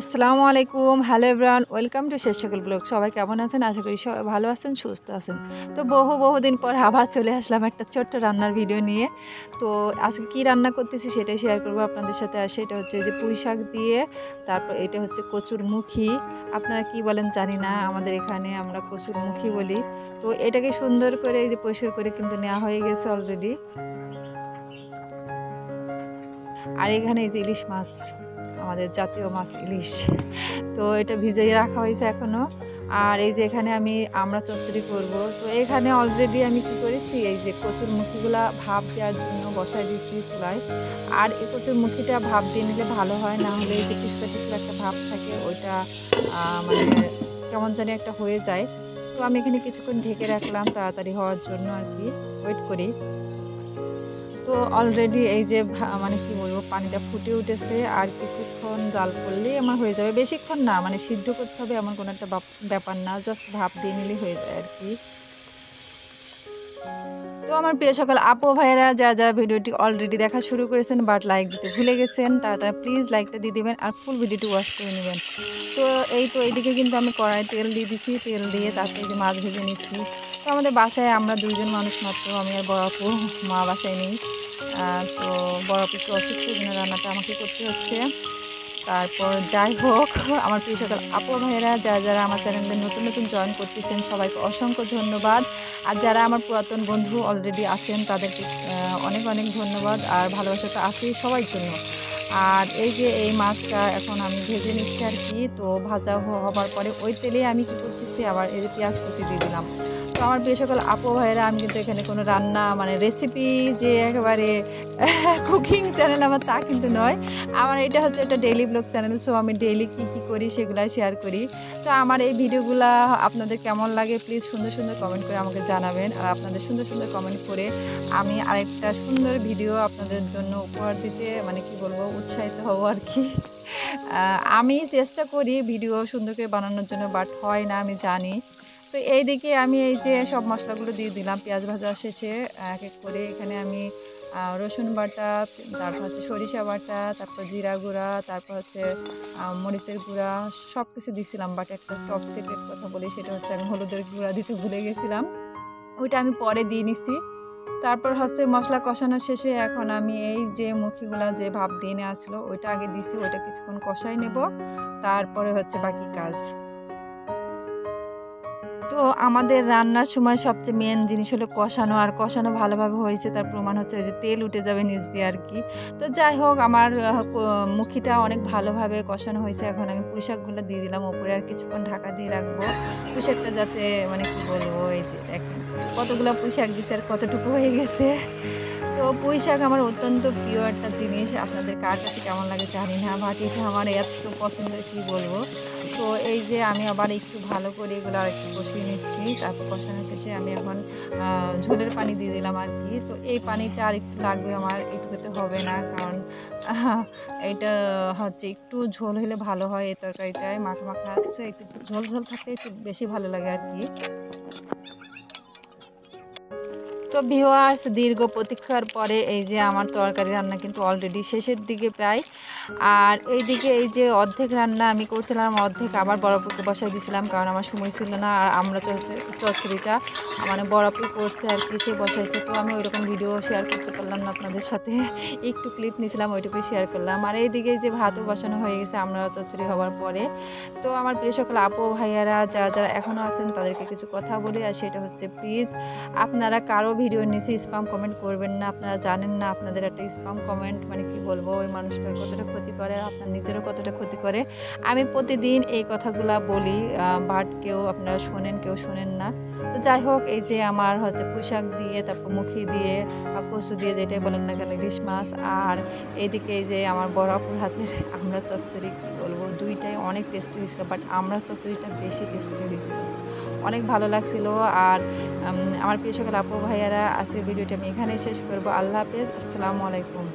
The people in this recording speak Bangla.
আসসালামু আলাইকুম, হ্যালো এভরিওয়ান, ওয়েলকাম টু শেষ সকল ব্লগ। সবাই কেমন আছেন? আশা করি সবাই ভালো আছেন, সুস্থ আছেন। তো বহুদিন পর আবার চলে আসলাম একটা ছোট্ট রান্নার ভিডিও নিয়ে। তো আজকে কি রান্না করতেছি সেটাই শেয়ার করবো আপনাদের সাথে। আর সেটা হচ্ছে যে পুঁই শাক দিয়ে, তারপর এটা হচ্ছে কচুর মুখী। আপনারা কি বলেন জানি না, আমাদের এখানে আমরা কচুর মুখী বলি। তো এটাকে সুন্দর করে এই যে পরিষ্কার করে কিন্তু নেওয়া হয়ে গেছে অলরেডি। আর এখানে এই যে ইলিশ মাছ, আমাদের জাতীয় মাছ ইলিশ, তো এটা ভিজিয়ে রাখা হয়েছে এখনো। আর এই যে এখানে আমি আমরা চচ্চড়ি করব। তো এখানে অলরেডি আমি কি করেছি, এই যে কচুর মুখিগুলা ভাপ দেওয়ার জন্য বসায় দিচ্ছি চুলায়। আর এই কচুর মুখিটা ভাপ দিয়ে নিলে ভালো হয়, না হলে এই যে পিছলা পিছলা একটা ভাপ থাকে, ওইটা মানে কেমন জানি একটা হয়ে যায়। তো আমি এখানে কিছুক্ষণ ঢেকে রাখলাম তাড়াতাড়ি হওয়ার জন্য আর কি, ওয়েট করি। তো অলরেডি এই যে মানে কি বলবো, পানিটা ফুটে উঠেছে। আর কিছুক্ষণ জাল করলেই আমার হয়ে যাবে, বেশিক্ষণ না, মানে সিদ্ধ করতে হবে এমন কোনো একটা ব্যাপার না, জাস্ট ভাপ দিয়ে নিলে হয়ে যায় আর কি। তো আমার প্রিয় সকল আপু ভাইয়েরা যারা ভিডিওটি অলরেডি দেখা শুরু করেছেন বাট লাইক দিতে ভুলে গেছেন, তারা প্লিজ লাইকটা দিয়ে দিবেন আর ফুল ভিডিওটি ওয়াচ করে নেবেন। তো এইদিকে কিন্তু আমি কড়াই তেল দিয়ে দিচ্ছি, তেল দিয়ে তারপরে যে মাছ ভেজে নিচ্ছি। তো আমাদের বাসায় আমরা দুইজন মানুষ মাত্র, আমি আর বড় আপু, মা বাসায় নেই। তো বড় আপু একটু অসুস্থ, জন্য রান্নাটা আমাকে করতে হচ্ছে। তারপর যাই হোক, আমার প্রিয় সকল আপু ভাইয়েরা যারা আমার চ্যানেলে নতুন জয়েন করতেছেন, সবাইকে অসংখ্য ধন্যবাদ। আর যারা আমার পুরাতন বন্ধু অলরেডি আছেন, তাদেরকে অনেক ধন্যবাদ। আর ভালোবাসাটা আছে সবার জন্য। আর এই যে এই মাছটা এখন আমি ভেজে নিচ্ছি আর কি। তো ভাজা হবার পরে ওই তেলে আমি কি করতেছি, আবার এই যে পেঁয়াজ কুচি দিয়ে দিলাম। তো আমার প্রিয় সকল আপু ভাইয়েরা, আমি কিন্তু এখানে কোনো রান্না মানে রেসিপি যে একেবারে কুকিং চ্যানেল আমার তা কিন্তু নয়। আমার এটা হচ্ছে একটা ডেইলি ব্লগ চ্যানেল। সো আমি ডেইলি কী করি সেগুলাই শেয়ার করি। তো আমার এই ভিডিওগুলা আপনাদের কেমন লাগে প্লিজ সুন্দর কমেন্ট করে আমাকে জানাবেন। আর আপনাদের সুন্দর কমেন্ট করে আমি আরেকটা সুন্দর ভিডিও আপনাদের জন্য উপহার দিতে, মানে কি বলবো, উৎসাহিত হব আর কি। আমি চেষ্টা করি ভিডিও সুন্দর করে বানানোর জন্য, বাট হয় না, আমি জানি। তো এইদিকে আমি এই যে সব মশলাগুলো দিয়ে দিলাম পেঁয়াজ ভাজা শেষে এক এক করে। এখানে আমি রসুন বাটা, তারপর হচ্ছে সরিষা বাটা, তারপর জিরা গুঁড়া, তারপর হচ্ছে মরিচের গুঁড়া, সব কিছু দিয়েছিলাম। বাট একটা টপ সিক্রেট কথা বলি, সেটা হচ্ছে আমি হলুদের গুঁড়া দিতে ভুলে গেছিলাম, ওইটা আমি পরে দিয়ে নিছি। তারপর হচ্ছে মশলা কষানো শেষে এখন আমি এই যে মুখিগুলা যে ভাপ দিয়ে নেওয়া ছিল ওইটা আগে দিছি, ওইটা কিছুক্ষণ কষাই নেব, তারপরে হচ্ছে বাকি কাজ। তো আমাদের রান্নার সময় সবচেয়ে মেন জিনিস হলো কষানো। আর কষানো ভালোভাবে হয়েছে তার প্রমাণ হচ্ছে যে তেল উঠে যাবে নিচ দিয়ে আর কি। তো যাই হোক, আমার মুখিটা অনেক ভালোভাবে কষানো হয়েছে। এখন আমি পুঁই শাকগুলো দিয়ে দিলাম ওপরে, আর কিছুক্ষণ ঢাকা দিয়ে রাখবো পুঁই শাকটা যাতে, মানে কি বলবো, এই যে দেখেন কতগুলো পুঁই শাক দিছে আর কতটুকু হয়ে গেছে। তো পুঁই শাক আমার অত্যন্ত প্রিয় একটা জিনিস, আপনাদের কার কাছে কেমন লাগে জানি না, বাট এটা আমার এত পছন্দের কি বলবো। তো এই যে আমি আবার একটু ভালো করে এগুলো আর একটু কষিয়ে নিচ্ছি। তারপর কষানো শেষে আমি এখন ঝোলের পানি দিয়ে দিলাম আর কি। তো এই পানিটা আর একটু লাগবে আমার, একটুতে হবে না, কারণ এইটা হচ্ছে একটু ঝোল হলে ভালো হয়। এই তরকারিটায় মাখা আছে, একটু ঝোল থাকলে একটু বেশি ভালো লাগে আর কি। তো ভিউয়ার্স, দীর্ঘ প্রতীক্ষার পরে এই যে আমার তরকারি রান্না কিন্তু অলরেডি শেষের দিকে প্রায়। আর এইদিকে এই যে অর্ধেক রান্না আমি করছিলাম, অর্ধেক আবার বড়াপুকে বসাই দিয়েছিলাম, কারণ আমার সময় ছিল না। আর আমরা চচ্চড়িটা মানে বড়াপুই করছে আর কি, সে বসাইছে। তো আমি ওইরকম ভিডিও শেয়ার করতে পারলাম না আপনাদের সাথে, একটু ক্লিপ নিয়েছিলাম, ওইটুকুই শেয়ার করলাম। আর এইদিকে যে ভাতও বসানো হয়ে গেছে আমরা চচ্চড়ি হওয়ার পরে। তো আমার প্রিয় সকল আপু ভাইয়ারা যারা এখনও আছেন, তাদেরকে কিছু কথা বলি। আর সেটা হচ্ছে, প্লিজ আপনারা কারো ভিডিওর নিচে স্প্যাম কমেন্ট করবেন না। আপনারা জানেন না আপনাদের একটা স্প্যাম কমেন্ট মানে কি বলবো, ওই মানুষটার কতটা ক্ষতি করে, আপনার নিজেরও কতটা ক্ষতি করে। আমি প্রতিদিন এই কথাগুলা বলি, বাট কেউ আপনারা শোনেন, কেউ শোনেন না। তো যাই হোক, এই যে আমার হচ্ছে পুঁই শাক দিয়ে, তারপর মুখি দিয়ে বা কচু দিয়ে, যেটাই বলেন না কেন, ইলিশ মাছ। আর এইদিকে এই যে আমার বড় আপুর হাতের আমরা চচ্চড়ি, কি বলবো, দুইটাই অনেক টেস্টি হয়েছিল, বাট আমরা চচ্চড়িটা বেশি টেস্টি হয়েছিল, অনেক ভালো লাগছিল। আর আমার প্রিয় সকল আপু ভাইয়ারা, আজকের ভিডিওটা আমি এখানেই শেষ করবো। আল্লাহ হাফেজ, আসসালামু আলাইকুম।